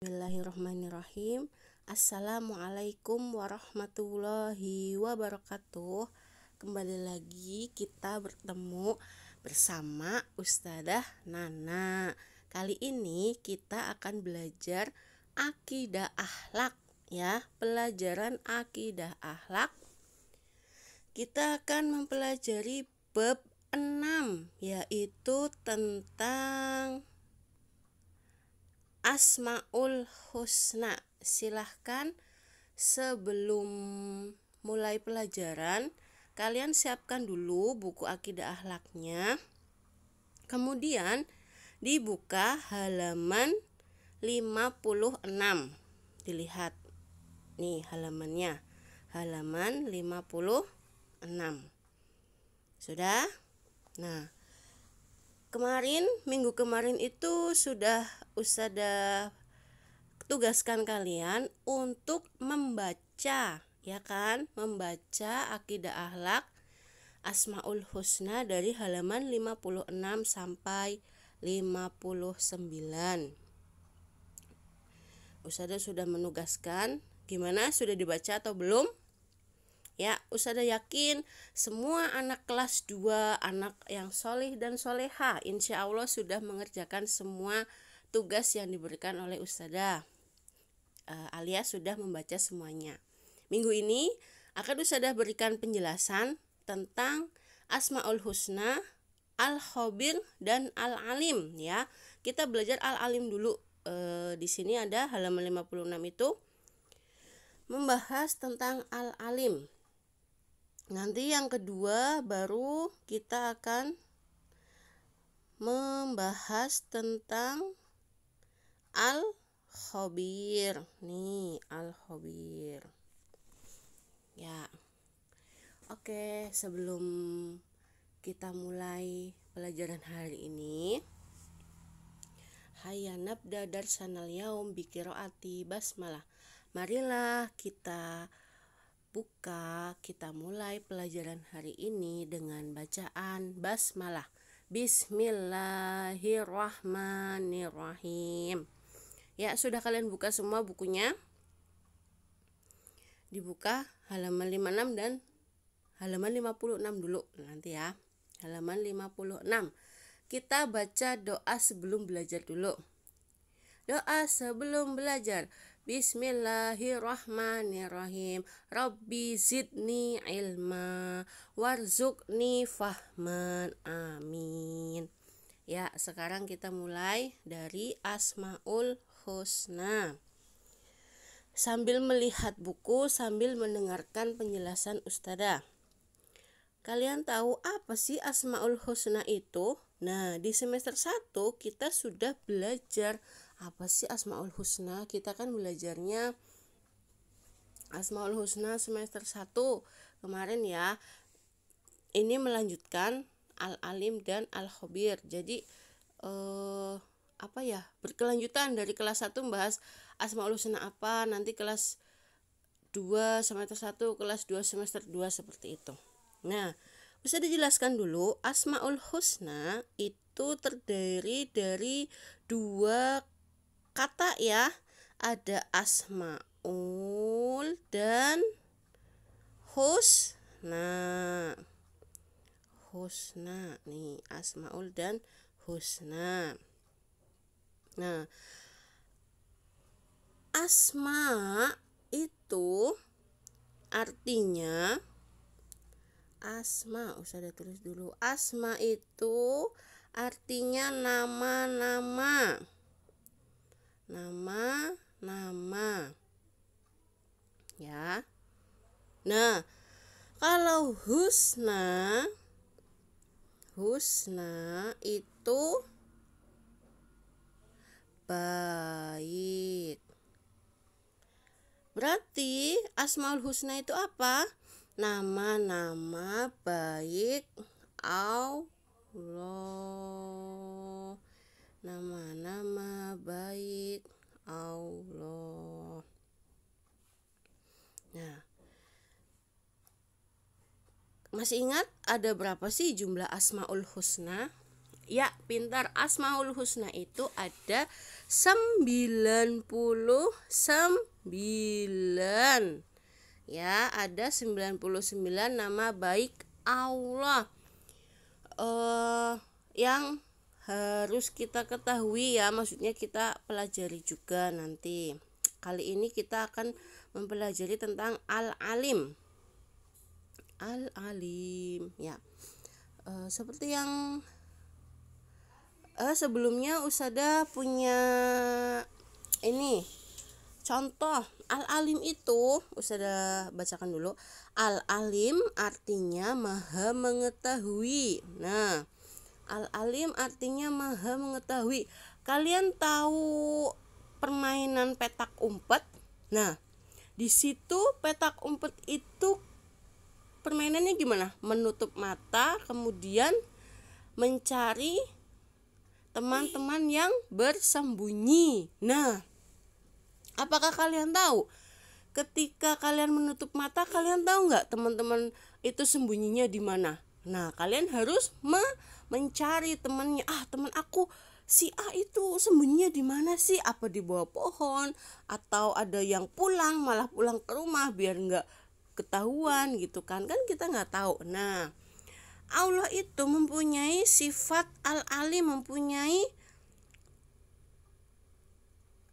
Bismillahirrahmanirrahim. Assalamualaikum warahmatullahi wabarakatuh. Kembali lagi kita bertemu bersama Ustadzah Nana. Kali ini kita akan belajar akidah akhlak ya, pelajaran akidah akhlak. Kita akan mempelajari bab 6 yaitu tentang Asmaul Husna. Silahkan sebelum mulai pelajaran kalian siapkan dulu buku akidah akhlaknya. Kemudian dibuka halaman 56. Dilihat nih halamannya. Halaman 56. Sudah? Nah, minggu kemarin itu sudah Ustadzah tugaskan kalian untuk membaca, ya kan? Membaca akidah akhlak Asmaul Husna dari halaman 56 sampai 59. Ustadzah sudah menugaskan. Gimana? Sudah dibaca atau belum? Ya, Ustadzah yakin semua anak kelas 2, anak yang soleh dan soleha, insya Allah sudah mengerjakan semua tugas yang diberikan oleh Ustadzah, alias sudah membaca semuanya. Minggu ini akan Ustadzah berikan penjelasan tentang Asmaul Husna, Al-Khabir, dan Al-Alim ya. Kita belajar Al-Alim dulu. Di sini ada halaman 56 itu membahas tentang Al-Alim. Nanti yang kedua baru kita akan membahas tentang Al-Khabir. Nih, Al-Khabir. Ya. Oke, sebelum kita mulai pelajaran hari ini, hayya nabda darsanal yaum bi qiraati basmalah. Marilah kita mulai pelajaran hari ini dengan bacaan basmalah. Bismillahirrahmanirrahim. Ya, sudah kalian buka semua bukunya? Dibuka halaman 56 dan halaman 56 dulu nanti ya. Halaman 56. Kita baca doa sebelum belajar dulu. Doa sebelum belajar. Bismillahirrahmanirrahim. Rabbi zidni ilma warzuqni fahman. Amin. Ya, sekarang kita mulai dari Asmaul Husna. Sambil melihat buku, sambil mendengarkan penjelasan Ustadzah. Kalian tahu apa sih Asmaul Husna itu? Nah, di semester 1 kita sudah belajar apa sih Asmaul Husna. Kita kan belajarnya Asmaul Husna semester 1 kemarin ya. Ini melanjutkan Al-Alim dan Al-Khabir. Jadi berkelanjutan dari kelas 1 membahas Asmaul Husna apa, nanti kelas 2 semester 1, kelas 2 semester 2 seperti itu. Nah, bisa dijelaskan dulu Asmaul Husna itu terdiri dari 2 kata ya. Ada Asmaul dan Husna. Husna nih, Asmaul dan Husna. Nah, Asma itu artinya Ustadzah tulis dulu. Asma itu artinya nama-nama. Nama-nama. Ya. Nah, kalau Husna itu baik. Berarti Asmaul Husna itu apa? Nama-nama baik Allah. Nama-nama baik Allah. Nah, masih ingat ada berapa sih jumlah Asmaul Husna? Ya, pintar. Asmaul Husna itu ada 99. Ya, ada 99 nama baik Allah yang harus kita ketahui ya, maksudnya kita pelajari juga nanti. Kali ini kita akan mempelajari tentang Al-Alim. Al-Alim ya. Seperti yang sebelumnya Usada punya ini contoh. Al-Alim itu Usada bacakan dulu. Al-Alim artinya maha mengetahui. Nah, Al-Alim artinya maha mengetahui. Kalian tahu permainan petak umpet? Nah, di situ petak umpet itu permainannya gimana? Menutup mata, kemudian mencari teman-teman yang bersembunyi. Nah, apakah kalian tahu? Ketika kalian menutup mata, kalian tahu nggak teman-teman itu sembunyinya di mana? Nah, kalian harus mencari temannya. Teman aku si A itu sembunyinya di mana sih? Apa di bawah pohon? Atau ada yang malah pulang ke rumah biar nggak ketahuan gitu kan kita nggak tahu. Nah, Allah itu mempunyai sifat Al-Alim, mempunyai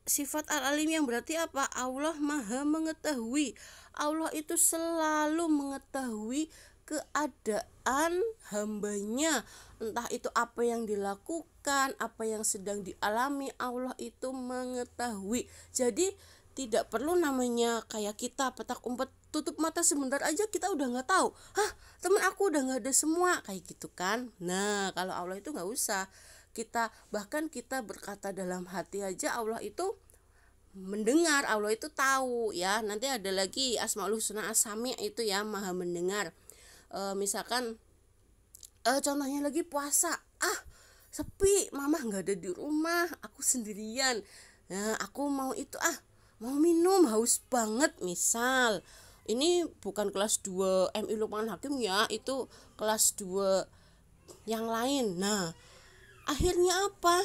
sifat Al-Alim yang berarti apa? Allah maha mengetahui. Allah itu selalu mengetahui keadaan hambanya, entah itu apa yang dilakukan, apa yang sedang dialami, Allah itu mengetahui. Jadi tidak perlu namanya kayak kita petak umpet, tutup mata sebentar aja kita udah nggak tahu. Temen aku udah nggak ada semua kayak gitu kan. Nah, kalau Allah itu nggak usah. Bahkan kita berkata dalam hati aja Allah itu mendengar, Allah itu tahu ya. Nanti ada lagi Asmaul Husna As-Sami' itu ya, maha mendengar. Misalkan contohnya lagi puasa, sepi, mama nggak ada di rumah, aku sendirian. Nah, aku mau mau minum, haus banget. Misal ini bukan kelas 2 MI Lukman Hakim ya, itu kelas 2 yang lain. Nah, akhirnya apa?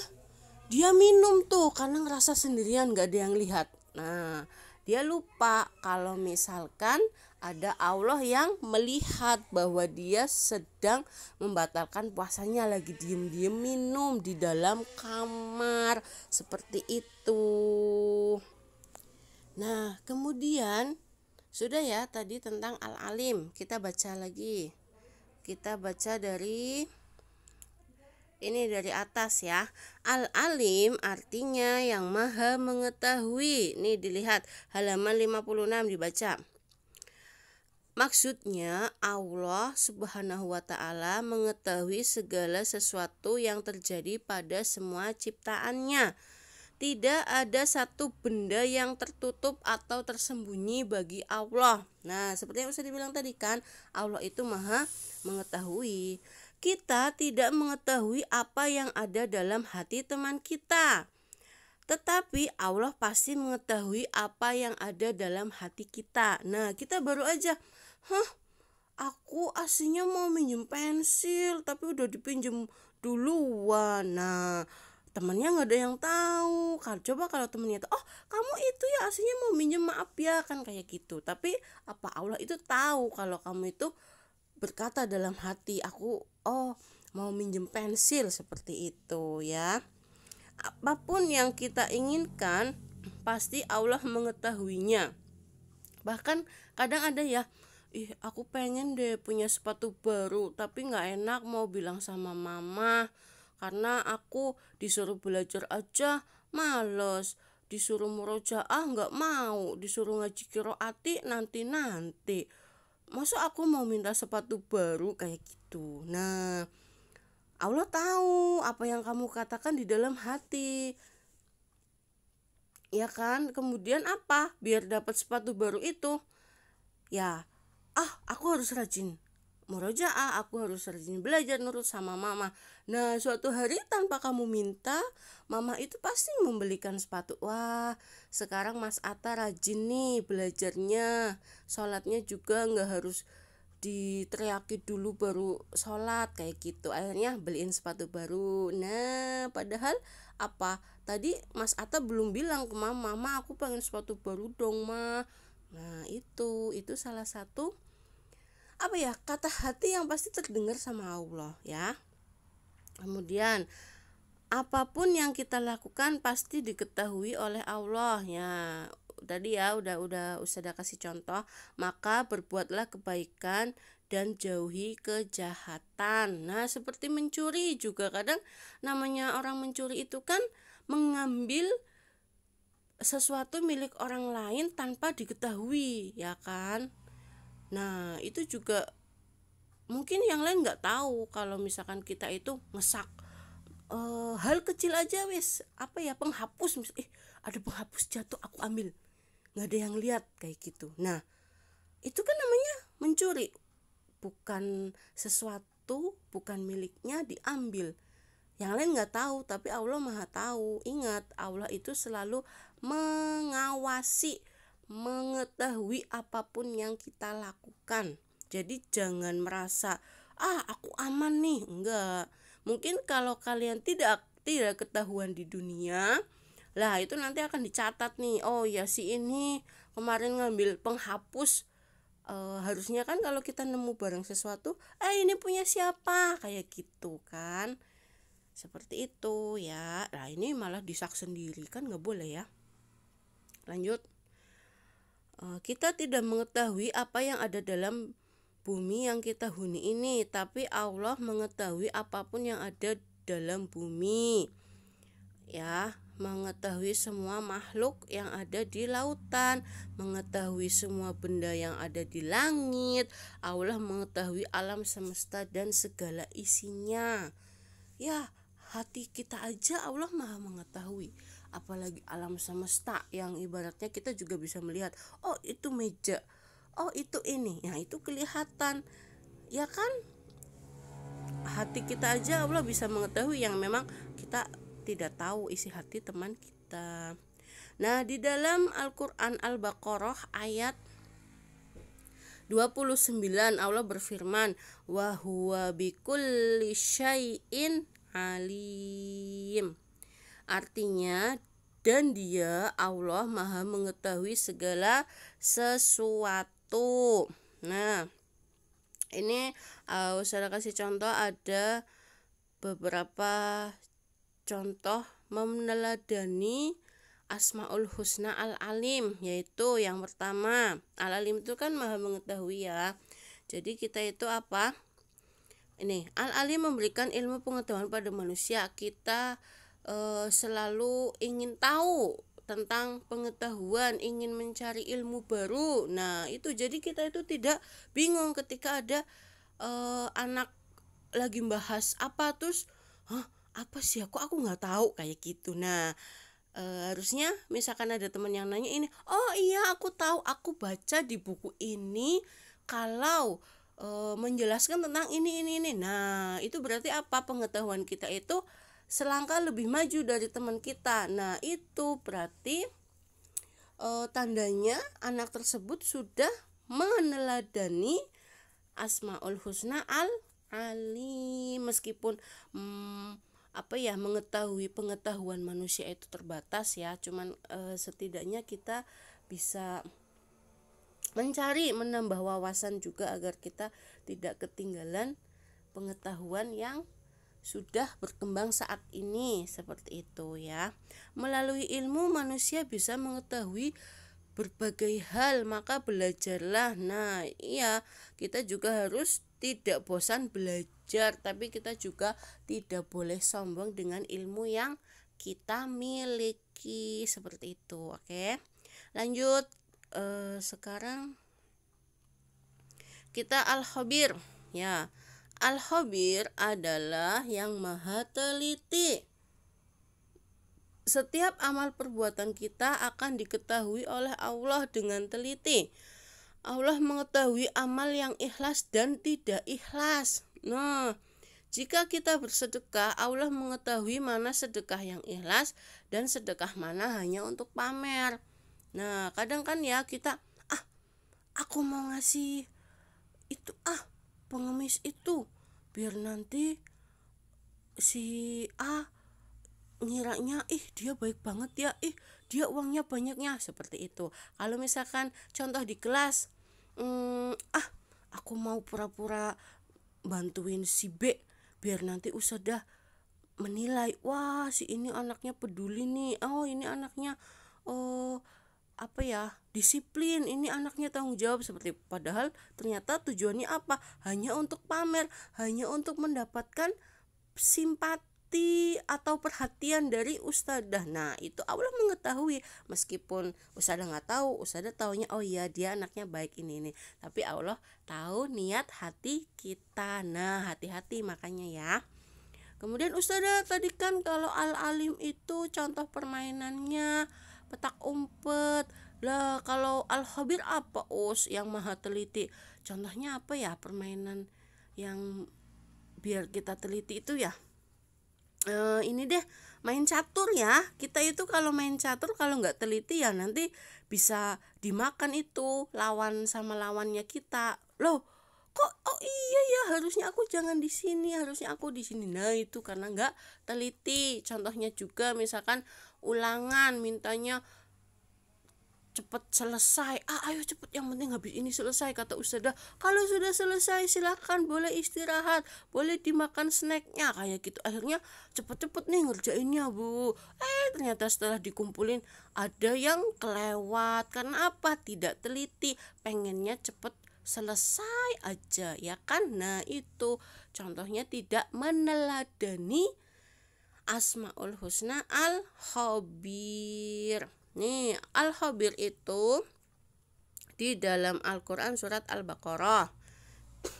Dia minum tuh karena ngerasa sendirian, gak ada yang lihat. Nah, dia lupa kalau misalkan ada Allah yang melihat bahwa dia sedang membatalkan puasanya, lagi diem-diem minum di dalam kamar. Seperti itu. Nah, kemudian sudah ya tadi tentang Al-Alim. Kita baca lagi. Kita baca dari atas ya. Al-Alim artinya yang maha mengetahui. Nih dilihat halaman 56 dibaca. Maksudnya Allah Subhanahu wa ta'ala mengetahui segala sesuatu yang terjadi pada semua ciptaannya. Tidak ada satu benda yang tertutup atau tersembunyi bagi Allah. Nah, seperti yang sudah dibilang tadi kan, Allah itu maha mengetahui. Kita tidak mengetahui apa yang ada dalam hati teman kita, tetapi Allah pasti mengetahui apa yang ada dalam hati kita. Nah, kita baru aja, aku aslinya mau minjem pensil tapi udah dipinjem duluan. Nah, temannya nggak ada yang tahu. Coba kalau temennya tahu, kamu itu ya aslinya mau minjem, maaf ya, kan kayak gitu. Tapi apa Allah itu tahu kalau kamu itu berkata dalam hati, aku mau minjem pensil, seperti itu ya. Apapun yang kita inginkan pasti Allah mengetahuinya. Bahkan kadang ada ya, aku pengen deh punya sepatu baru tapi nggak enak mau bilang sama mama karena aku disuruh belajar aja males, disuruh murojaah nggak mau, disuruh ngaji qiraati nanti masa aku mau minta sepatu baru kayak gitu. Nah, Allah tahu apa yang kamu katakan di dalam hati, ya kan? Kemudian apa? Biar dapat sepatu baru itu ya, aku harus rajin murojaah, aku harus rajin belajar nurut sama mama. Nah, suatu hari tanpa kamu minta, mama itu pasti membelikan sepatu. Wah, sekarang Mas Atta rajin nih belajarnya, sholatnya juga nggak harus diteriaki dulu baru sholat kayak gitu. Akhirnya beliin sepatu baru. Nah, padahal apa? tadi Mas Atta belum bilang ke Mama, "Ma, aku pengen sepatu baru dong, Ma." Nah, itu salah satu kata hati yang pasti terdengar sama Allah ya. Kemudian apapun yang kita lakukan pasti diketahui oleh Allah ya. Tadi ya udah Ustazah kasih contoh, maka berbuatlah kebaikan dan jauhi kejahatan. Nah, seperti mencuri juga, kadang namanya orang mencuri itu kan mengambil sesuatu milik orang lain tanpa diketahui, ya kan? Nah, itu juga mungkin yang lain nggak tahu kalau misalkan kita itu ngesak hal kecil aja wes penghapus, ada penghapus jatuh aku ambil, nggak ada yang lihat kayak gitu. Nah, itu kan namanya mencuri, bukan sesuatu bukan miliknya diambil, yang lain nggak tahu tapi Allah maha tahu. Ingat, Allah itu selalu mengawasi, mengetahui apapun yang kita lakukan. Jadi jangan merasa aku aman nih, enggak. Mungkin kalau kalian tidak ketahuan di dunia, lah itu nanti akan dicatat nih, oh ya si ini kemarin ngambil penghapus. Harusnya kan kalau kita nemu barang sesuatu, ini punya siapa, kayak gitu kan, seperti itu ya. Nah, ini malah disak sendiri kan nggak boleh ya. Lanjut, kita tidak mengetahui apa yang ada dalam bumi yang kita huni ini, tapi Allah mengetahui apapun yang ada dalam bumi ya, mengetahui semua makhluk yang ada di lautan, mengetahui semua benda yang ada di langit. Allah mengetahui alam semesta dan segala isinya ya. Hati kita aja Allah maha mengetahui, apalagi alam semesta yang ibaratnya kita juga bisa melihat, oh itu meja, oh itu ini, nah itu kelihatan ya kan. Hati kita aja Allah bisa mengetahui, yang memang kita tidak tahu isi hati teman kita. Nah, di dalam Al-Quran Al-Baqarah ayat 29 Allah berfirman, wa huwa bikulli syai'in alim. Artinya, dan dia Allah maha mengetahui segala sesuatu. Nah, ini saya kasih contoh, ada beberapa contoh meneladani Asmaul Husna Al-Alim, yaitu yang pertama, Al-Alim itu kan maha mengetahui ya. Jadi kita itu apa? Ini Al-Alim memberikan ilmu pengetahuan pada manusia. Kita selalu ingin tahu tentang pengetahuan, ingin mencari ilmu baru. Nah, itu jadi kita itu tidak bingung ketika ada anak lagi bahas apa, terus apa sih aku nggak tahu kayak gitu. Nah, harusnya misalkan ada teman yang nanya ini, oh iya aku tahu, aku baca di buku ini kalau menjelaskan tentang ini. Nah, itu berarti apa? Pengetahuan kita itu selangkah lebih maju dari teman kita. Nah, itu berarti tandanya anak tersebut sudah meneladani Asmaul Husna Al-Alim. Meskipun mengetahui pengetahuan manusia itu terbatas ya, cuman setidaknya kita bisa mencari, menambah wawasan juga agar kita tidak ketinggalan pengetahuan yang sudah berkembang saat ini, seperti itu ya. Melalui ilmu manusia bisa mengetahui berbagai hal, maka belajarlah. Nah, iya, kita juga harus tidak bosan belajar, tapi kita juga tidak boleh sombong dengan ilmu yang kita miliki, seperti itu. Oke, lanjut. Sekarang kita Al-Khabir ya. Al-Khabir adalah yang maha teliti. Setiap amal perbuatan kita akan diketahui oleh Allah dengan teliti. Allah mengetahui amal yang ikhlas dan tidak ikhlas. Nah, jika kita bersedekah, Allah mengetahui mana sedekah yang ikhlas dan sedekah mana hanya untuk pamer. Nah, kadang kan ya kita, aku mau ngasih itu, pengemis itu, biar nanti si A ngiranya dia baik banget ya, dia uangnya banyaknya, seperti itu. Kalau misalkan contoh di kelas, aku mau pura-pura bantuin si B biar nanti ustadzah menilai, wah si ini anaknya peduli nih, oh ini anaknya disiplin, ini anaknya tanggung jawab, seperti padahal ternyata tujuannya apa? Hanya untuk pamer, hanya untuk mendapatkan simpati atau perhatian dari ustadzah. Nah itu Allah mengetahui, meskipun ustadzah nggak tahu, ustadzah taunya oh iya dia anaknya baik ini, tapi Allah tahu niat hati kita. Nah hati-hati makanya ya. Kemudian ustadzah tadi kan kalau al-alim itu contoh permainannya petak umpet. Lah kalau al-khabir apa yang maha teliti? Contohnya apa ya permainan yang biar kita teliti itu ya? Ini deh, main catur ya. Kita itu kalau main catur kalau nggak teliti ya nanti bisa dimakan itu lawan sama lawannya kita. Loh, kok iya ya, harusnya aku jangan di sini, harusnya aku di sini. Nah itu karena nggak teliti. Contohnya juga misalkan ulangan mintanya cepet selesai, ayo cepet, yang penting habis ini selesai, kata ustadzah. Kalau sudah selesai silakan boleh istirahat, boleh dimakan snacknya, kayak gitu. Akhirnya cepet-cepet nih ngerjainnya bu. Ternyata setelah dikumpulin ada yang kelewat. Karena apa? Tidak teliti, pengennya cepet selesai aja ya kan. Nah itu contohnya tidak meneladani Asmaul Husna Al-Khabir. Nih, Al-Khabir itu di dalam Al-Qur'an surat Al-Baqarah.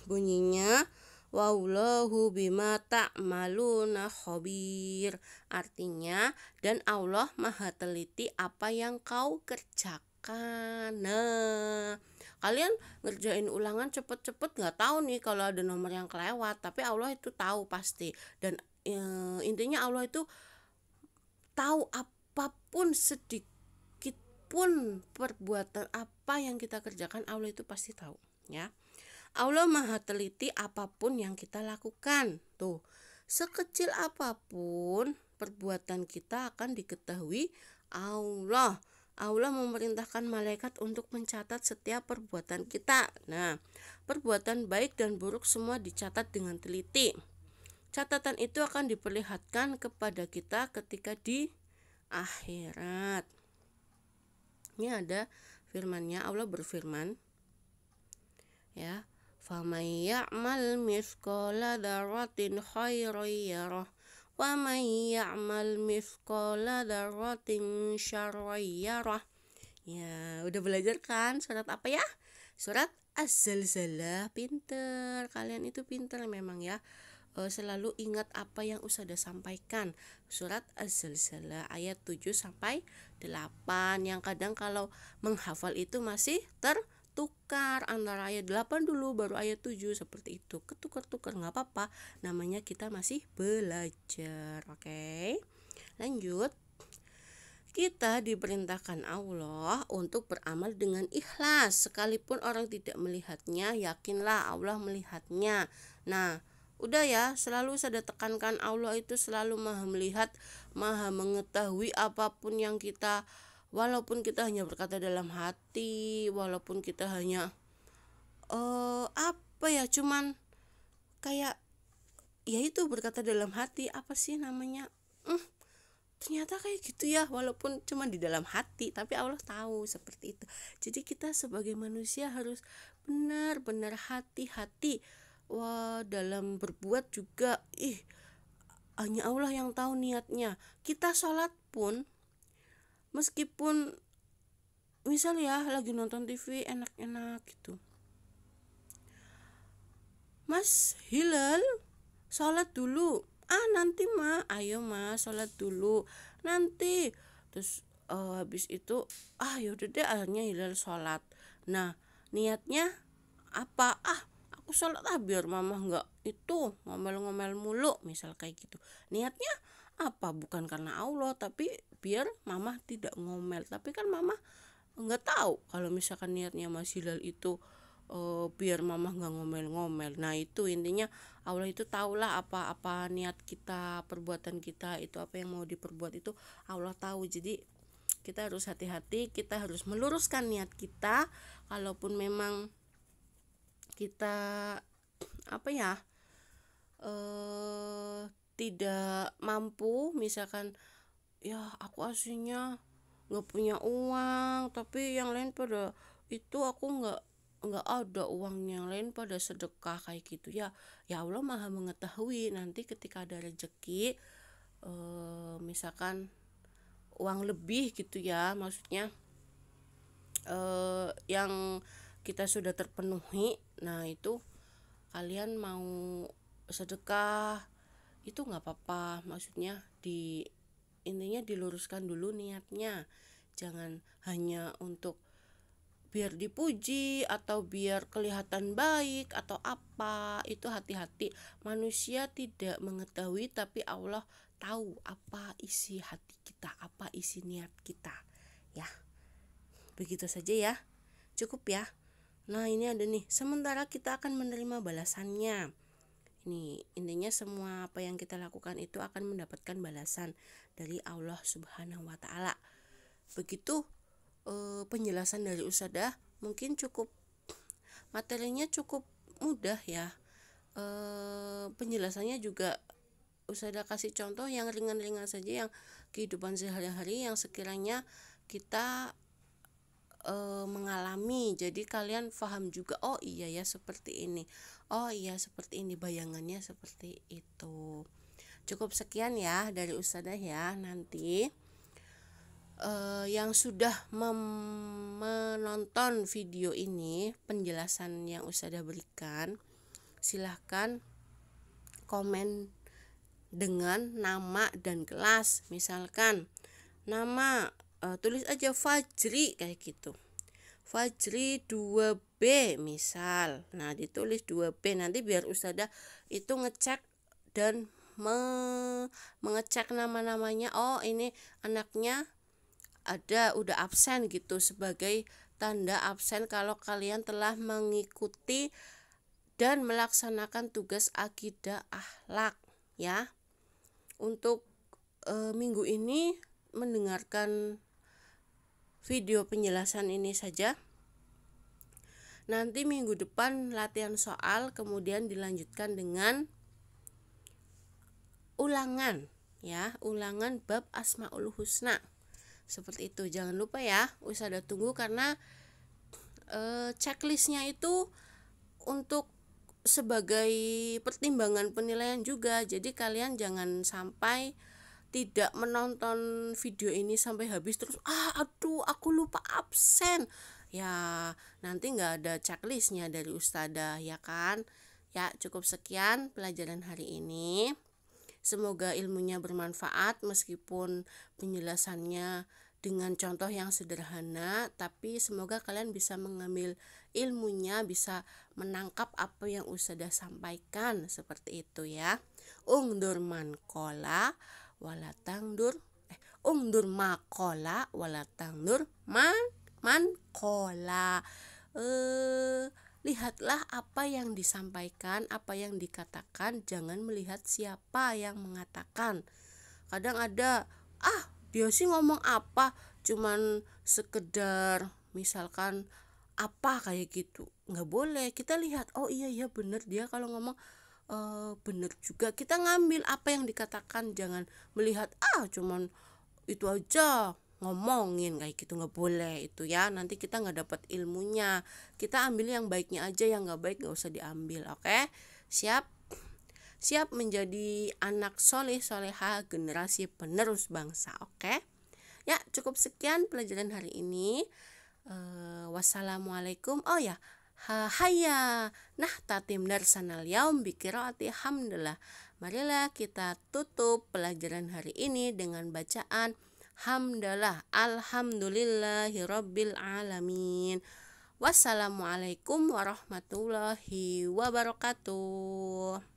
Bunyinya wallahu bima ta'maluna khabir. Artinya, dan Allah Maha teliti apa yang kau kerjakan. Nah, kalian ngerjain ulangan cepet-cepet nggak tahu nih kalau ada nomor yang kelewat, tapi Allah itu tahu pasti. Dan intinya Allah itu tahu apapun sedikit pun perbuatan apa yang kita kerjakan, Allah itu pasti tahu ya. Allah Maha teliti apapun yang kita lakukan. Tuh, sekecil apapun perbuatan kita akan diketahui Allah. Allah memerintahkan malaikat untuk mencatat setiap perbuatan kita. Nah, perbuatan baik dan buruk semua dicatat dengan teliti. Catatan itu akan diperlihatkan kepada kita ketika di akhirat. Ini ada firmannya, Allah berfirman ya, famay ya'mal mithqala dzarratin khairan yarah wa may ya'mal mithqala dzarratin syarran yarah. Ya, udah belajar kan surat apa ya? Surat Az-Zalzalah. Pinter, kalian itu pinter memang ya. Selalu ingat apa yang ustadzah sampaikan. Surat Az-Zalzalah ayat 7 sampai 8. Yang kadang kalau menghafal itu masih tertukar antara ayat 8 dulu baru ayat 7, seperti itu. Ketukar-tukar nggak apa-apa, namanya kita masih belajar. Oke, lanjut. Kita diperintahkan Allah untuk beramal dengan ikhlas. Sekalipun orang tidak melihatnya, yakinlah Allah melihatnya. Nah, udah ya, selalu saya tekankan Allah itu selalu maha melihat, maha mengetahui apapun yang kita, walaupun kita hanya berkata dalam hati, walaupun kita hanya cuman kayak ya itu berkata dalam hati, apa sih namanya, ternyata kayak gitu ya, walaupun cuma di dalam hati, tapi Allah tahu seperti itu. Jadi kita sebagai manusia harus benar-benar hati-hati. Dalam berbuat juga, hanya Allah yang tahu niatnya. Kita sholat pun, meskipun misal ya lagi nonton TV enak-enak gitu, Mas Hilal sholat dulu, nanti ayo sholat dulu nanti. Terus habis itu yaudah deh, akhirnya Hilal sholat. Nah niatnya apa? Aku sholat biar mama nggak itu ngomel-ngomel mulu, misal kayak gitu. Niatnya apa? Bukan karena Allah, tapi biar mama tidak ngomel. Tapi kan mama nggak tahu kalau misalkan niatnya Mas Hilal itu biar mama nggak ngomel-ngomel. Nah itu intinya Allah itu tahulah apa niat kita, perbuatan kita itu apa yang mau diperbuat itu Allah tahu. Jadi kita harus hati-hati, kita harus meluruskan niat kita. Kalaupun memang kita tidak mampu, misalkan ya aku aslinya nggak punya uang, tapi yang lain pada itu aku nggak ada uangnya, yang lain pada sedekah kayak gitu ya. Ya Allah Maha mengetahui, nanti ketika ada rezeki misalkan uang lebih gitu ya, maksudnya yang kita sudah terpenuhi, nah itu kalian mau sedekah itu nggak apa-apa, maksudnya intinya diluruskan dulu niatnya, jangan hanya untuk biar dipuji atau biar kelihatan baik atau apa. Itu hati-hati, manusia tidak mengetahui tapi Allah tahu apa isi hati kita, apa isi niat kita ya. Begitu saja ya, cukup ya. Nah ini ada nih, sementara kita akan menerima balasannya. Ini intinya semua apa yang kita lakukan itu akan mendapatkan balasan dari Allah Subhanahu wa Ta'ala. Begitu penjelasan dari Ustadzah, mungkin cukup materinya cukup mudah ya. Penjelasannya juga Ustadzah kasih contoh yang ringan-ringan saja, yang kehidupan sehari-hari yang sekiranya kita mengalami, jadi kalian paham juga, oh iya ya seperti ini, oh iya seperti ini, bayangannya seperti itu. Cukup sekian ya dari Ustadzah ya. Nanti yang sudah menonton video ini, penjelasan yang Ustadzah berikan, silahkan komen dengan nama dan kelas. Misalkan nama tulis aja Fajri kayak gitu, Fajri 2B misal. Nah ditulis 2B, nanti biar Ustadzah itu ngecek dan mengecek nama-namanya. Oh ini anaknya udah absen gitu, sebagai tanda absen kalau kalian telah mengikuti dan melaksanakan tugas akidah akhlak ya. Untuk minggu ini mendengarkan video penjelasan ini saja. Nanti minggu depan latihan soal, kemudian dilanjutkan dengan ulangan ya, ulangan bab Asmaul Husna. Seperti itu, jangan lupa ya, Ustadzah tunggu, karena checklistnya itu untuk sebagai pertimbangan penilaian juga. Jadi kalian jangan sampai tidak menonton video ini sampai habis terus aduh aku lupa absen ya, nanti nggak ada checklistnya dari Ustadzah ya kan ya. Cukup sekian pelajaran hari ini, semoga ilmunya bermanfaat meskipun penjelasannya dengan contoh yang sederhana, tapi semoga kalian bisa mengambil ilmunya, bisa menangkap apa yang Ustadzah sampaikan, seperti itu ya. Ungdur man kola walatangdur ungdur makola walatangdur man kola. Lihatlah apa yang disampaikan, apa yang dikatakan, jangan melihat siapa yang mengatakan. Kadang ada dia sih ngomong apa, cuman sekedar misalkan apa kayak gitu, nggak boleh. Kita lihat, oh iya bener dia kalau ngomong bener juga, kita ngambil apa yang dikatakan, jangan melihat cuman itu aja ngomongin kayak gitu, nggak boleh itu ya. Nanti kita nggak dapat ilmunya, kita ambil yang baiknya aja, yang nggak baik nggak usah diambil. Oke, siap menjadi anak soleh soleha, generasi penerus bangsa. Oke ya, cukup sekian pelajaran hari ini. Wassalamualaikum. Oh ya, Hayya nah tatim darsanal yaum biqiraati hamdalah. Marilah kita tutup pelajaran hari ini dengan bacaan hamdalah, alhamdulillahirabbil alamin. Wassalamualaikum warahmatullahi wabarakatuh.